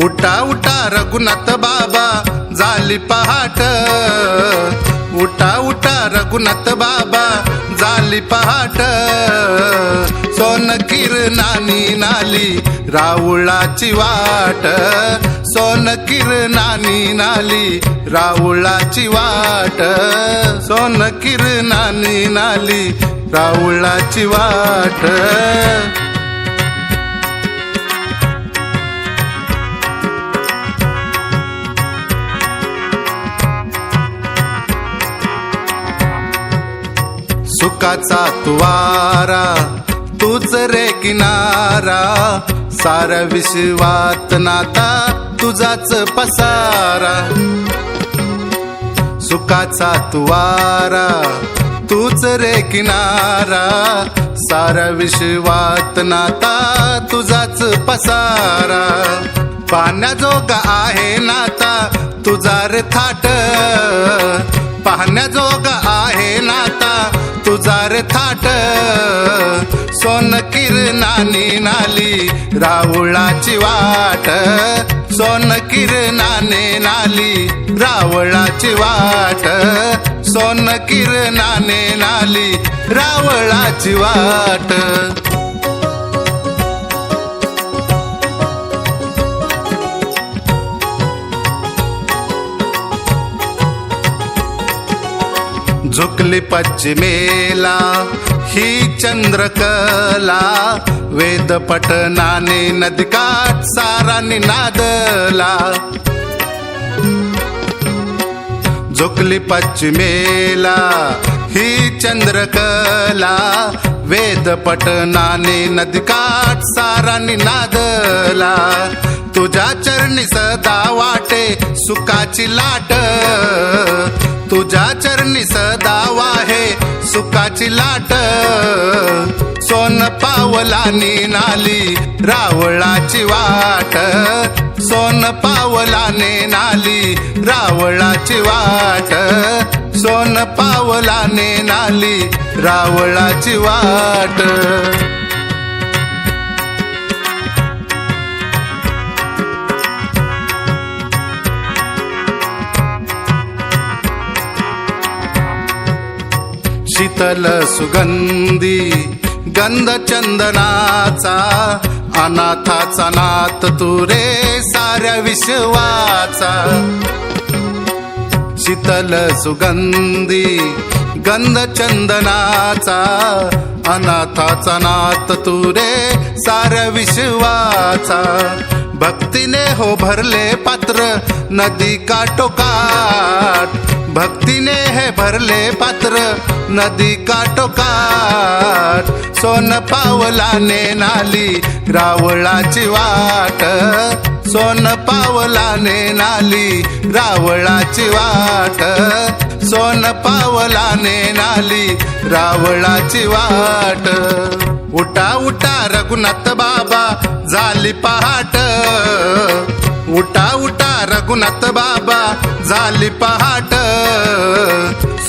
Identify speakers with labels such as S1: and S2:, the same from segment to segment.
S1: उठा उठा रघुनाथ बाबा झाली पहाट, उठा उठा रघुनाथ बाबा झाली पहाट. सोन किरणानी नाली राऊळाची वाट, सोन किरणानी नाली राऊळाची वाट, सोन किरणानी नाली राऊळाची वाट. सुखाचा तुवारा तूच रे किनारा, सारा विश्वात नाता तुझाच पसारा. सुखाचा तुवारा तूच रे किनारा, सारा विश्वात नाता तुझाच पसारा. पाहण्याजोगा आहे नाता तुझा रे थाट, पाहण्याजोगा आहे नाता तुझा रे थाट. सोन किरणानी नाली राऊळाची वाट, सोन किरणाने नाली रावळाची वाट, सोन किरणाने नाली रावळाची वाट. झुकली पश्चिमेला ही चंद्रकला, वेद पठनाने नदीकाठ सारा निनादला. झुकली पश्चिमेला ही चंद्रकला, वेद पठनाने नदीकाठ सारा निनादला. तुझ्या चरणी सदा वाटे सुखाची लाट, तुझ्या चरणी सदा वाहे सुखाची लाट. सोन पावलानी नाली रावळाची वाट, सोन पावलाने नाली रावळाची वाट, सोन पावलाने नाली रावळाची वाट. शीतल सुगंधी गंध चंदनाचा, अनाथाचा नाथ तू रे साऱ्या विश्वाचा. शीतल सुगंधी गंध चंदनाचा, अनाथाचा नाथ तू रे साऱ्या विश्वाचा. भक्तीने हो भरले पात्र नदी काठोकाठ, भक्तीने हे भरले पात्र नदी काठोकाठ. सोन पावलाने नाली रावळाची वाट, सोन पावलाने नाली रावळाची वाट, सोन पावलाने नाली रावळाची वाट. उठा उठा रघुनाथ बाबा झाली पहाट, उठा उठा रघुनाथ बाबा झाली पहाट.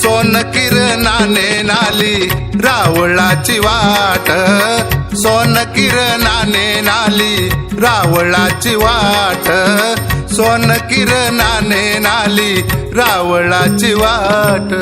S1: सोन किरणाने नाली रावळाची वाट, सोन किरणाने नाली रावळाची वाट, सोन किरणाने नाली रावळाची वाट.